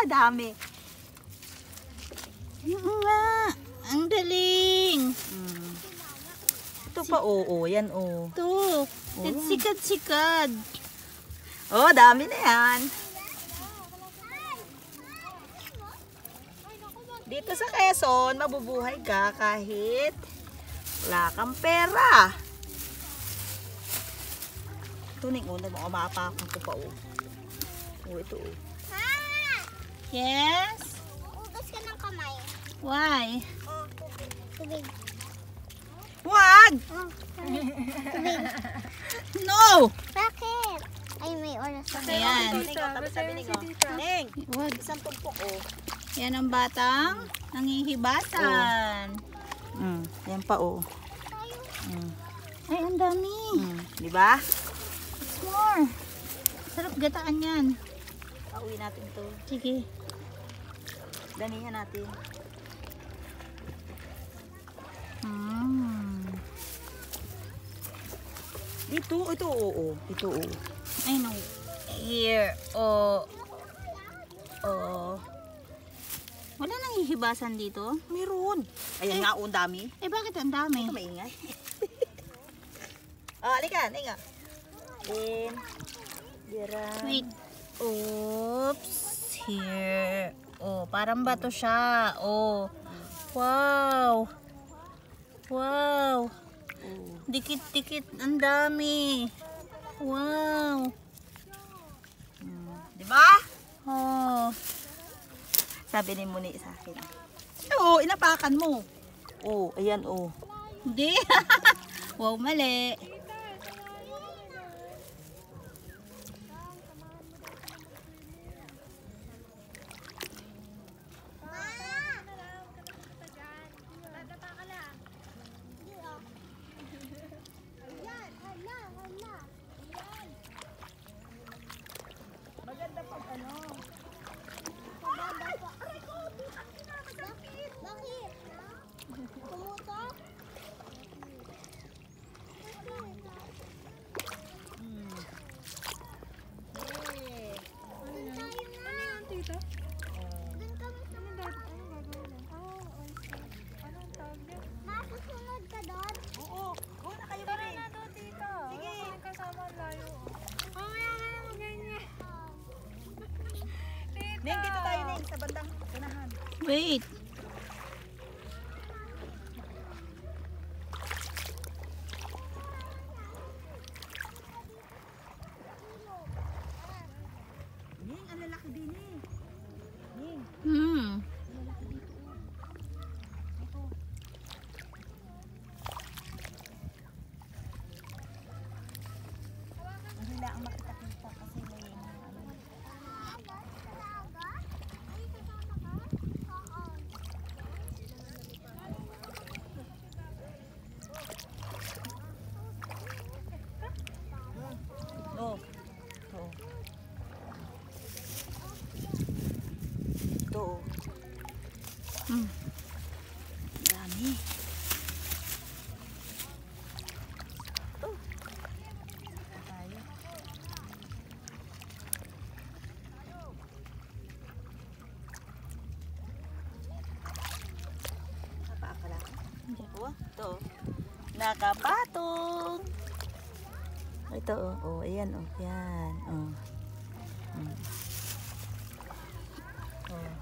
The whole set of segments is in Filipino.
Dami. Nga, ang galing. Ito pa, oo, yan, oo. Ito, sikad-sikad. Oh, dami na yan. Dito sa Quezon, mabubuhay ka kahit wala kang pera. Ito na yung una mo, maapakang ko pa, oh. Oh, ito, oh. Yes? Ugas ka ng kamay. Why? Tubig. Wag! Tubig. No! Bakit? Ay, may oras pa. Ayan. Tabi-tabi, Ning, oh. Ning, Wag. isang tumpok, oh. Yan ang batang nanghihibasan. Yan pa, oh. Ay, ang dami. Di ba? It's more. Sarap gataan yan. Pauwi natin to. Sige. Danihan natin. Dito, ito, oo. Ito, oo. I know. Here. Oh. Oh. Wala nang hihibasan dito? Meron. Ayan nga, ang dami. Eh, bakit ang dami? Ito maingay. Halika, Ninga. Then, dira. Wait. Oops. Here. Oh, parang bato siya. Oh. Wow. Wow. Dikit-dikit. Ang dami. Wow. Di ba? Oh. Sabi ni Muni sa akin. Oo, inapakan mo. Oo, ayan, oo. Hindi. Wow, mali. Maganda pag ano. Bakit? Tumutok? Masusunod ka doon? Oo, go na kayo. Tara na doon, tito. Sige. Kasama layo. Mamaya ka na mag-ganyan. Ning, dito tayo, Ning, sa bandang unahan. Wait. Ning, ang lalaki din eh. Ning, Hmm. ang hila ang makita-kita kasi may ano. No. Ito. Ito. Hmm. Dami. Ito. Tayo. Napaakala ka? Oh, ito. Nakapatong. Ito, oh. Oh, ayan, oh. Yan, oh. Oh.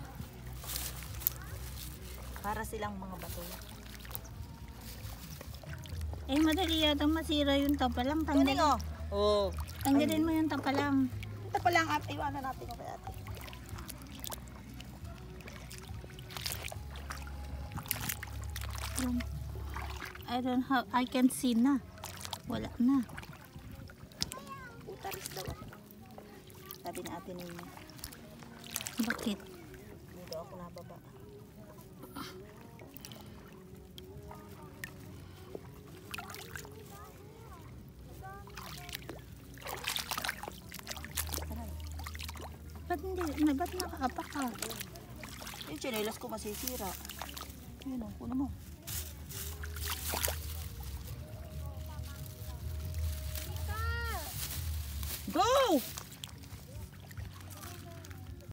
Para silang mga bato. Eh, madali yata masira yung tapalang. Tuning, oh. Oh. Tanggalin mo yung tapalang. Ito pa lang, ate. Iwanan natin yung kay ate. I can see na. Wala na. Utaris daw ako. Sabi ni ate ninyo. Bakit? Dito ako nababa. Ba't nakaapak ka? Yung tsinelas ko masisira. Yun o, kuno mo. Go!